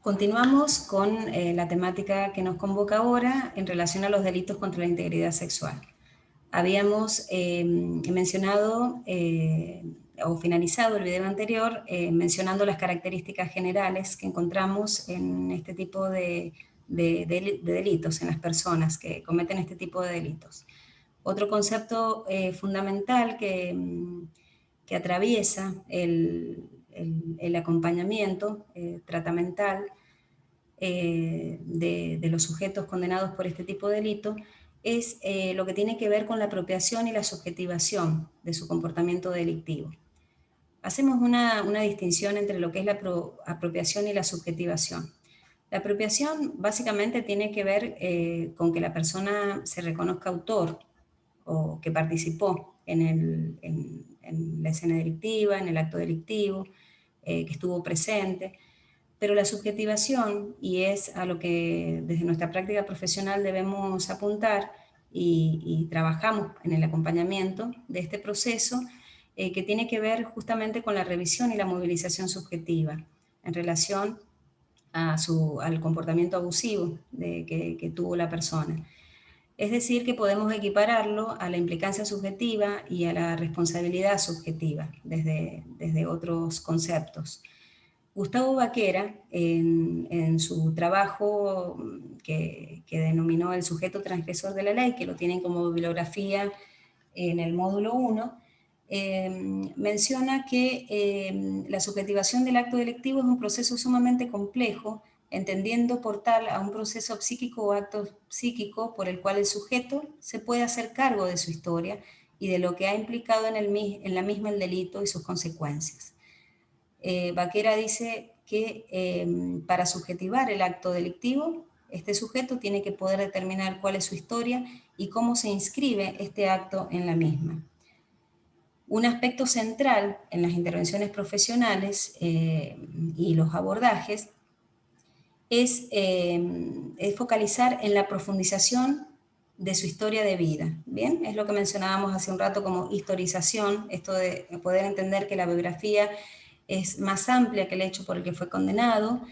Continuamos con la temática que nos convoca ahora en relación a los delitos contra la integridad sexual. Habíamos mencionado o finalizado el video anterior mencionando las características generales que encontramos en este tipo de delitos, en las personas que cometen este tipo de delitos. Otro concepto fundamental que atraviesa el acompañamiento tratamental de los sujetos condenados por este tipo de delito es lo que tiene que ver con la apropiación y la subjetivación de su comportamiento delictivo. Hacemos una distinción entre lo que es la apropiación y la subjetivación. La apropiación básicamente tiene que ver con que la persona se reconozca autor o que participó en la escena delictiva, en el acto delictivo, que estuvo presente. Pero la subjetivación, y es a lo que desde nuestra práctica profesional debemos apuntar y trabajamos en el acompañamiento de este proceso, que tiene que ver justamente con la revisión y la movilización subjetiva en relación al comportamiento abusivo que tuvo la persona. Es decir, que podemos equipararlo a la implicancia subjetiva y a la responsabilidad subjetiva desde otros conceptos. Gustavo Baquera, en su trabajo que denominó El sujeto transgresor de la ley, que lo tienen como bibliografía en el módulo 1, menciona que la subjetivación del acto delictivo es un proceso sumamente complejo, entendiendo por tal a un proceso psíquico o acto psíquico por el cual el sujeto se puede hacer cargo de su historia y de lo que ha implicado en la misma el delito y sus consecuencias. Baquera dice que para subjetivar el acto delictivo, este sujeto tiene que poder determinar cuál es su historia y cómo se inscribe este acto en la misma. Un aspecto central en las intervenciones profesionales y los abordajes es focalizar en la profundización de su historia de vida. Bien, es lo que mencionábamos hace un rato como historización, esto de poder entender que la biografía es más amplia que el hecho por el que fue condenado,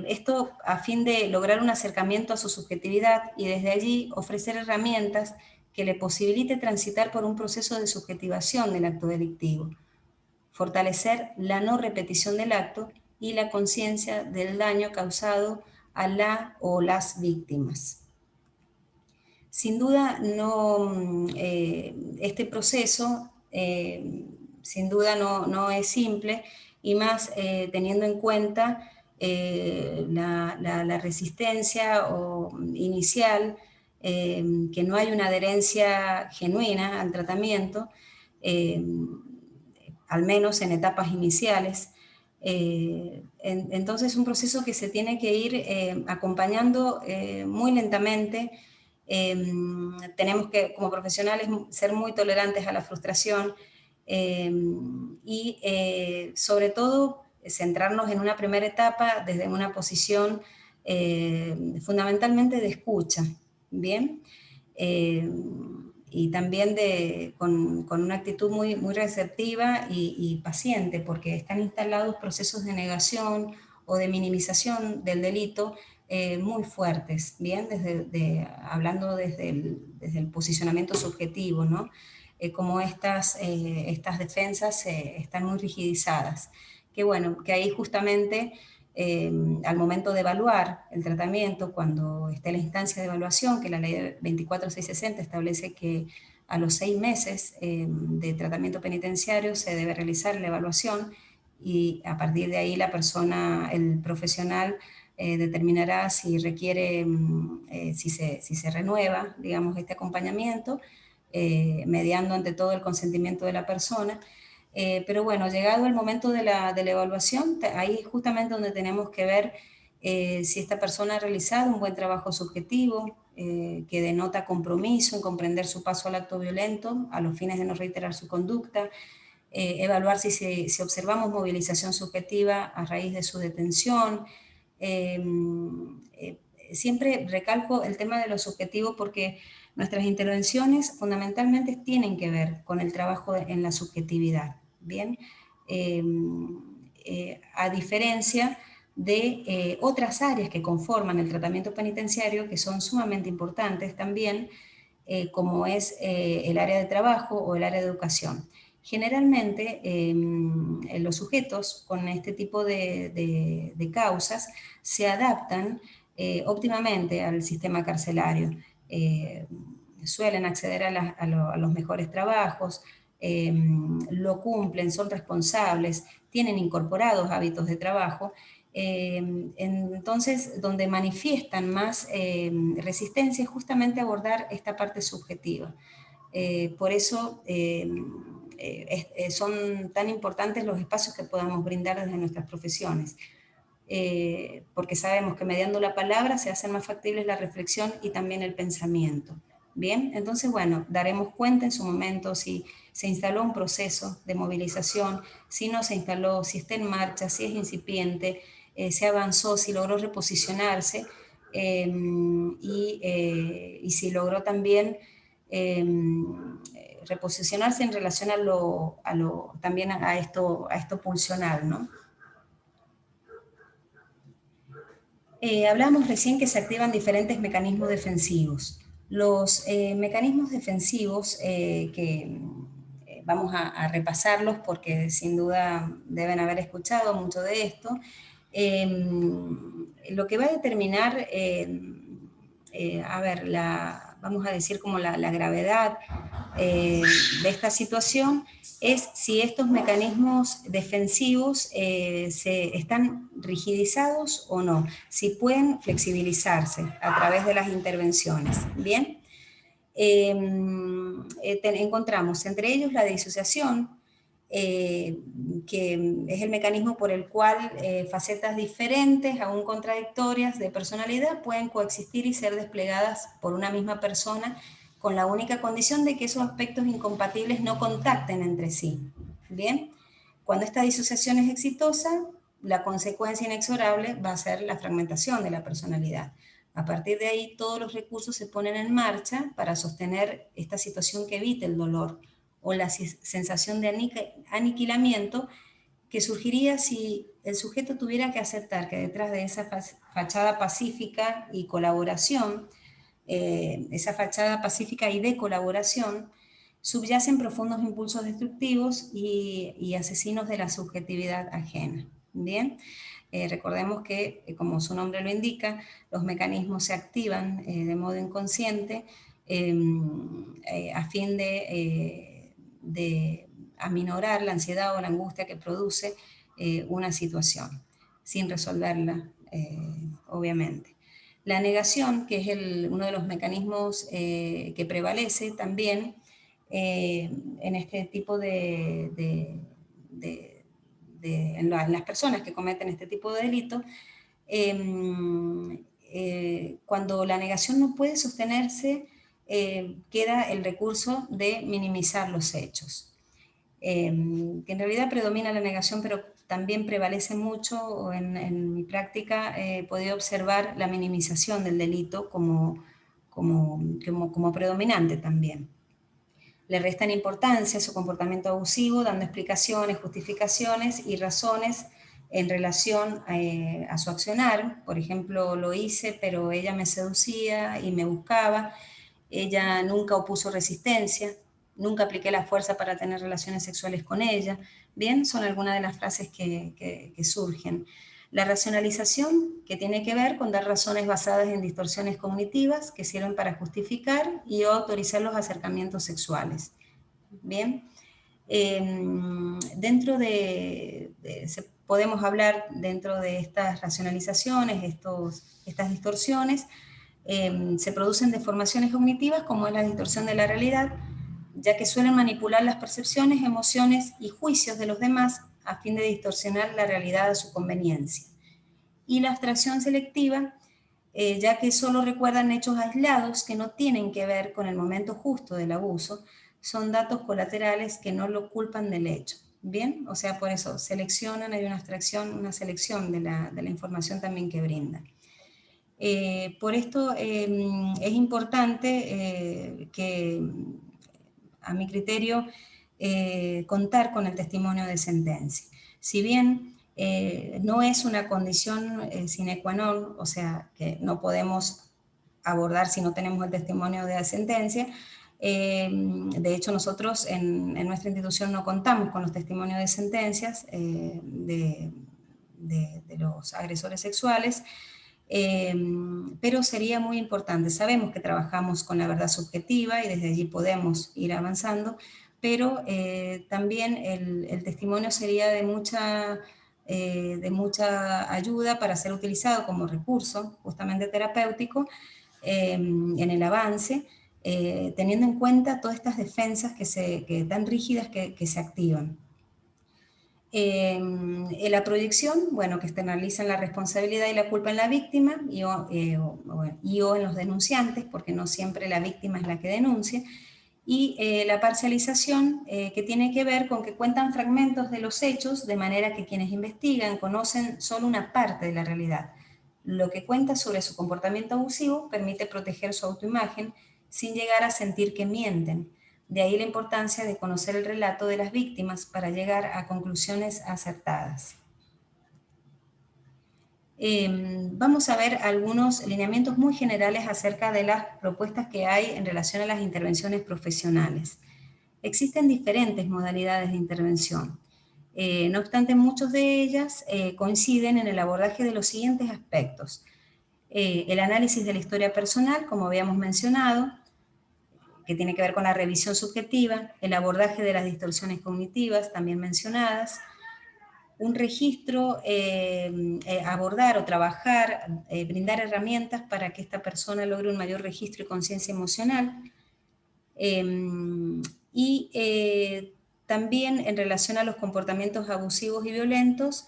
esto a fin de lograr un acercamiento a su subjetividad y desde allí ofrecer herramientas que le posibilite transitar por un proceso de subjetivación del acto delictivo, fortalecer la no repetición del acto y la conciencia del daño causado a la o las víctimas. Sin duda, este proceso sin duda no es simple, y más teniendo en cuenta la resistencia inicial, que no hay una adherencia genuina al tratamiento, al menos en etapas iniciales. Entonces es un proceso que se tiene que ir acompañando muy lentamente. Tenemos que, como profesionales, ser muy tolerantes a la frustración sobre todo centrarnos en una primera etapa desde una posición fundamentalmente de escucha, ¿bien? Y también con una actitud muy receptiva y paciente, porque están instalados procesos de negación o de minimización del delito muy fuertes, ¿bien? Hablando desde el posicionamiento subjetivo, ¿no? Como estas defensas están muy rigidizadas. Que bueno, que ahí justamente al momento de evaluar el tratamiento, cuando esté la instancia de evaluación, que la ley 24660 establece que a los 6 meses de tratamiento penitenciario se debe realizar la evaluación, y a partir de ahí la persona, el profesional, determinará si requiere, si se renueva, digamos, este acompañamiento, mediando ante todo el consentimiento de la persona. Pero bueno, llegado el momento de la evaluación, ahí es justamente donde tenemos que ver si esta persona ha realizado un buen trabajo subjetivo, que denota compromiso en comprender su paso al acto violento a los fines de no reiterar su conducta, evaluar si observamos movilización subjetiva a raíz de su detención. Siempre recalco el tema de lo subjetivo porque nuestras intervenciones fundamentalmente tienen que ver con el trabajo en la subjetividad, ¿bien? a diferencia de otras áreas que conforman el tratamiento penitenciario, que son sumamente importantes también, como es el área de trabajo o el área de educación. Generalmente los sujetos con este tipo de causas se adaptan óptimamente al sistema carcelario. Suelen acceder a los mejores trabajos, lo cumplen, son responsables, tienen incorporados hábitos de trabajo. Entonces, donde manifiestan más resistencia es justamente abordar esta parte subjetiva. Por eso son tan importantes los espacios que podamos brindar desde nuestras profesiones. Porque sabemos que mediando la palabra se hacen más factibles la reflexión y también el pensamiento. Bien, entonces, bueno, daremos cuenta en su momento si se instaló un proceso de movilización, si no se instaló, si está en marcha, si es incipiente, si avanzó, si logró reposicionarse y si logró también reposicionarse en relación también a esto pulsional, ¿no? Hablábamos recién que se activan diferentes mecanismos defensivos. Los mecanismos defensivos que vamos a repasarlos porque sin duda deben haber escuchado mucho de esto. Lo que va a determinar, vamos a decir como la gravedad de esta situación es si estos mecanismos defensivos están rigidizados o no, si pueden flexibilizarse a través de las intervenciones. Bien, encontramos entre ellos la disociación, que es el mecanismo por el cual facetas diferentes, aún contradictorias de personalidad, pueden coexistir y ser desplegadas por una misma persona con la única condición de que esos aspectos incompatibles no contacten entre sí. Bien, cuando esta disociación es exitosa, la consecuencia inexorable va a ser la fragmentación de la personalidad. A partir de ahí, todos los recursos se ponen en marcha para sostener esta situación que evite el dolor o la sensación de aniquilamiento que surgiría si el sujeto tuviera que aceptar que detrás de esa fachada pacífica y colaboración, esa fachada pacífica y de colaboración, subyacen profundos impulsos destructivos y asesinos de la subjetividad ajena. Bien, recordemos que, como su nombre lo indica, los mecanismos se activan de modo inconsciente a fin de aminorar la ansiedad o la angustia que produce una situación, sin resolverla, obviamente. La negación, que es uno de los mecanismos que prevalece también en este tipo en las personas que cometen este tipo de delito, cuando la negación no puede sostenerse, queda el recurso de minimizar los hechos. Que en realidad predomina la negación, pero también prevalece mucho, en mi práctica he podido observar la minimización del delito como predominante también. Le restan importancia a su comportamiento abusivo, dando explicaciones, justificaciones y razones en relación a su accionar. Por ejemplo, lo hice, pero ella me seducía y me buscaba. Ella nunca opuso resistencia, nunca apliqué la fuerza para tener relaciones sexuales con ella. Bien, son algunas de las frases que surgen. La racionalización, que tiene que ver con dar razones basadas en distorsiones cognitivas que sirven para justificar y autorizar los acercamientos sexuales. Bien, podemos hablar dentro de estas racionalizaciones, estas distorsiones, se producen deformaciones cognitivas como es la distorsión de la realidad, ya que suelen manipular las percepciones, emociones y juicios de los demás a fin de distorsionar la realidad a su conveniencia. Y la abstracción selectiva, ya que solo recuerdan hechos aislados que no tienen que ver con el momento justo del abuso, son datos colaterales que no lo culpan del hecho. Bien, o sea, por eso seleccionan, hay una abstracción, una selección de la información también que brindan. Por esto es importante que, a mi criterio, contar con el testimonio de sentencia. Si bien no es una condición sine qua non, o sea, que no podemos abordar si no tenemos el testimonio de la sentencia. De hecho, nosotros en nuestra institución no contamos con los testimonios de sentencias de los agresores sexuales, pero sería muy importante. Sabemos que trabajamos con la verdad subjetiva y desde allí podemos ir avanzando, pero también el testimonio sería de mucha ayuda para ser utilizado como recurso justamente terapéutico en el avance, teniendo en cuenta todas estas defensas que tan rígidas que se activan. En la proyección, bueno, que externalizan la responsabilidad y la culpa en la víctima o en los denunciantes, porque no siempre la víctima es la que denuncia, y la parcialización, que tiene que ver con que cuentan fragmentos de los hechos, de manera que quienes investigan conocen solo una parte de la realidad. Lo que cuenta sobre su comportamiento abusivo permite proteger su autoimagen sin llegar a sentir que mienten. De ahí la importancia de conocer el relato de las víctimas para llegar a conclusiones acertadas. Vamos a ver algunos lineamientos muy generales acerca de las propuestas que hay en relación a las intervenciones profesionales. Existen diferentes modalidades de intervención. No obstante, muchas de ellas coinciden en el abordaje de los siguientes aspectos. El análisis de la historia personal, como habíamos mencionado, que tiene que ver con la revisión subjetiva, el abordaje de las distorsiones cognitivas, también mencionadas, un registro, abordar o trabajar, brindar herramientas para que esta persona logre un mayor registro y conciencia emocional, y también en relación a los comportamientos abusivos y violentos,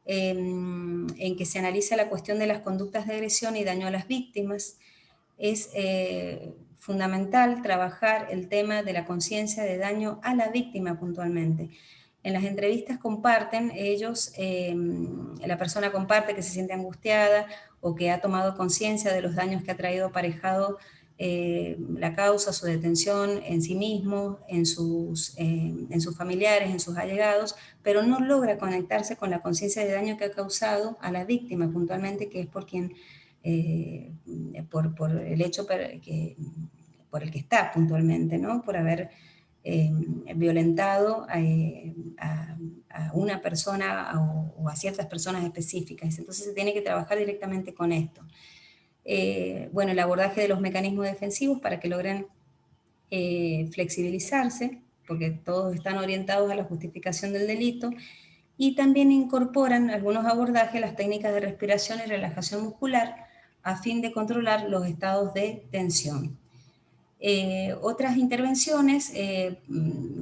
en que se analiza la cuestión de las conductas de agresión y daño a las víctimas. Es fundamental trabajar el tema de la conciencia de daño a la víctima puntualmente. En las entrevistas comparten ellos, la persona comparte que se siente angustiada o que ha tomado conciencia de los daños que ha traído aparejado la causa, su detención en sí mismo, en sus familiares, en sus allegados, pero no logra conectarse con la conciencia de daño que ha causado a la víctima puntualmente, que es por quien, por el hecho por el que está puntualmente, ¿no? Por haber violentado a una persona o a ciertas personas específicas. Entonces se tiene que trabajar directamente con esto. Bueno, el abordaje de los mecanismos defensivos para que logren flexibilizarse, porque todos están orientados a la justificación del delito, y también incorporan algunos abordajes las técnicas de respiración y relajación muscular a fin de controlar los estados de tensión. Otras intervenciones,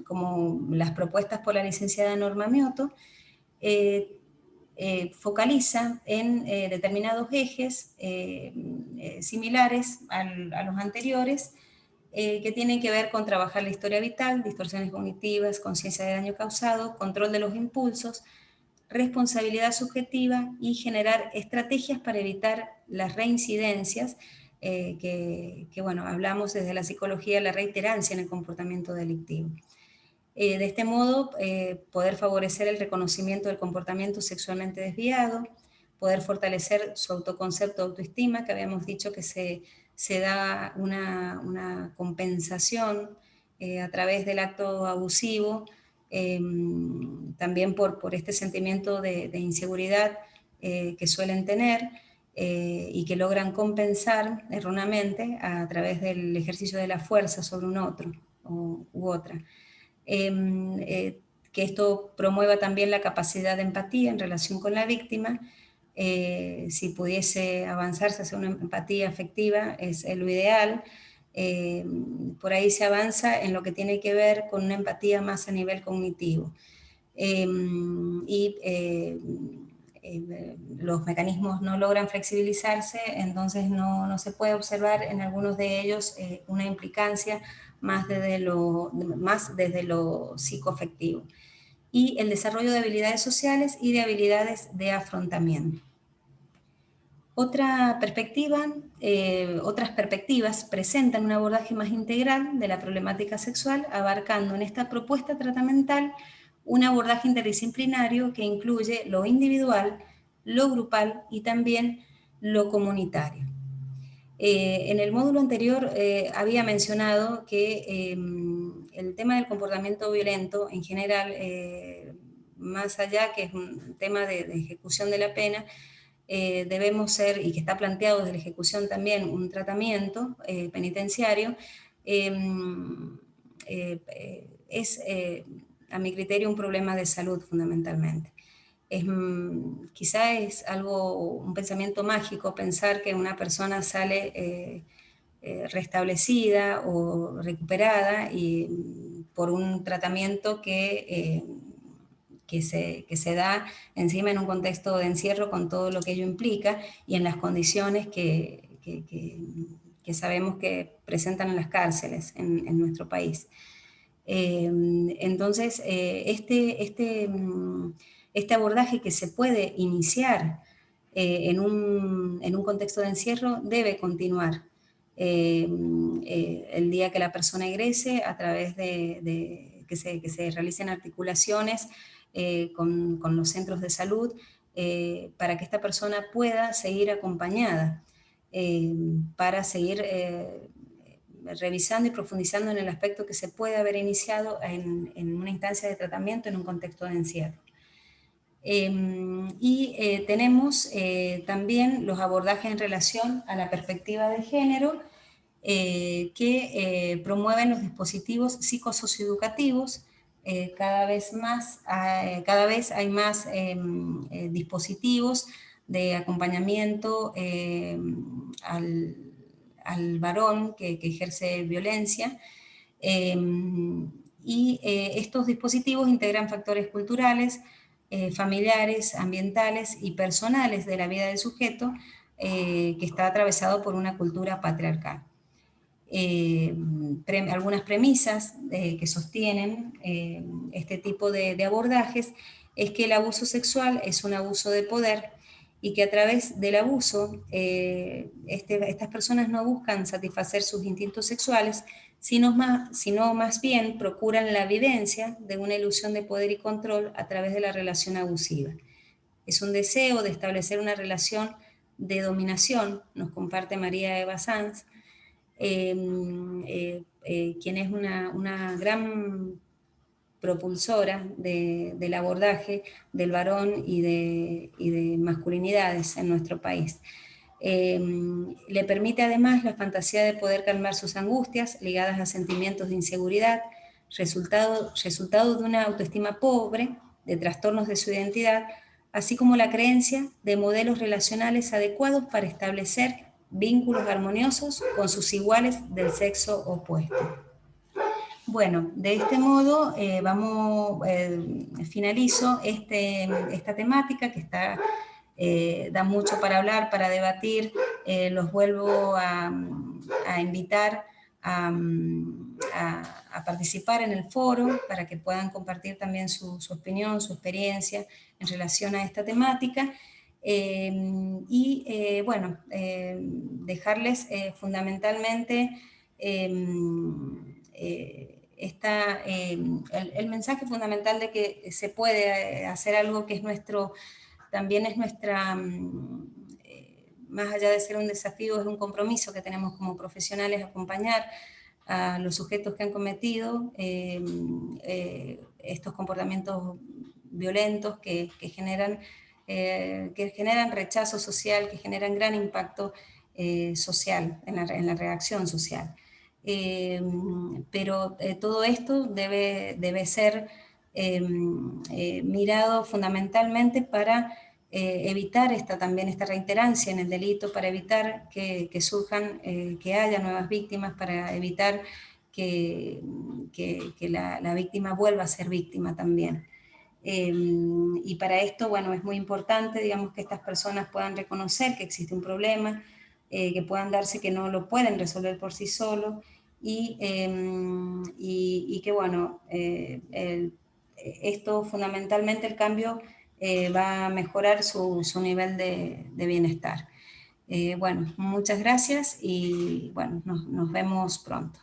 como las propuestas por la licenciada Norma Mioto, focaliza en determinados ejes similares a los anteriores, que tienen que ver con trabajar la historia vital, distorsiones cognitivas, conciencia de daño causado, control de los impulsos, responsabilidad subjetiva y generar estrategias para evitar las reincidencias, bueno, hablamos desde la psicología de la reiterancia en el comportamiento delictivo. De este modo, poder favorecer el reconocimiento del comportamiento sexualmente desviado, poder fortalecer su autoconcepto, autoestima, que habíamos dicho que se da una compensación a través del acto abusivo, también por este sentimiento de inseguridad que suelen tener, y que logran compensar erróneamente a través del ejercicio de la fuerza sobre un otro u otra. Que esto promueva también la capacidad de empatía en relación con la víctima. Si pudiese avanzarse hacia una empatía afectiva es lo ideal. Por ahí se avanza en lo que tiene que ver con una empatía más a nivel cognitivo. Los mecanismos no logran flexibilizarse, entonces no se puede observar en algunos de ellos una implicancia más desde lo psicoafectivo. Y el desarrollo de habilidades sociales y de habilidades de afrontamiento. Otras perspectivas presentan un abordaje más integral de la problemática sexual, abarcando en esta propuesta tratamental un abordaje interdisciplinario que incluye lo individual, lo grupal y también lo comunitario. En el módulo anterior había mencionado que el tema del comportamiento violento en general, más allá que es un tema de ejecución de la pena, debemos ser, y que está planteado desde la ejecución también, un tratamiento penitenciario, es, a mi criterio, un problema de salud fundamentalmente. Quizá es algo, un pensamiento mágico pensar que una persona sale restablecida o recuperada y por un tratamiento que se da encima en un contexto de encierro con todo lo que ello implica y en las condiciones que sabemos que presentan en las cárceles en nuestro país. Entonces, este abordaje que se puede iniciar en un contexto de encierro debe continuar el día que la persona egrese a través de que se realicen articulaciones con los centros de salud para que esta persona pueda seguir acompañada, para seguir revisando y profundizando en el aspecto que se puede haber iniciado en una instancia de tratamiento en un contexto de encierro. Tenemos también los abordajes en relación a la perspectiva de género que promueven los dispositivos psicosocioeducativos. Cada vez hay más dispositivos de acompañamiento al varón que ejerce violencia. Estos dispositivos integran factores culturales, familiares, ambientales y personales de la vida del sujeto que está atravesado por una cultura patriarcal. Algunas premisas que sostienen este tipo de abordajes es que el abuso sexual es un abuso de poder y que a través del abuso estas personas no buscan satisfacer sus instintos sexuales, sino más bien procuran la vivencia de una ilusión de poder y control a través de la relación abusiva. Es un deseo de establecer una relación de dominación, nos comparte María Eva Sanz, quien es una gran propulsora del abordaje del varón y de masculinidades en nuestro país. Le permite además la fantasía de poder calmar sus angustias ligadas a sentimientos de inseguridad, resultado de una autoestima pobre, de trastornos de su identidad, así como la creencia de modelos relacionales adecuados para establecer vínculos armoniosos con sus iguales del sexo opuesto. Bueno, de este modo finalizo esta temática que da mucho para hablar, para debatir. Los vuelvo a invitar a participar en el foro para que puedan compartir también su opinión, su experiencia en relación a esta temática. Dejarles fundamentalmente el mensaje fundamental de que se puede hacer algo que es también es nuestra, más allá de ser un desafío, es un compromiso que tenemos como profesionales, acompañar a los sujetos que han cometido estos comportamientos violentos que generan rechazo social, que generan gran impacto social, en la reacción social. Pero todo esto debe ser mirado fundamentalmente para evitar también esta reiterancia en el delito, para evitar que surjan, que haya nuevas víctimas, para evitar que la víctima vuelva a ser víctima también. Y para esto, bueno, es muy importante, digamos, que estas personas puedan reconocer que existe un problema, que puedan darse que no lo pueden resolver por sí solos y que, bueno, esto fundamentalmente el cambio va a mejorar su nivel de bienestar. Bueno, muchas gracias y bueno, nos vemos pronto.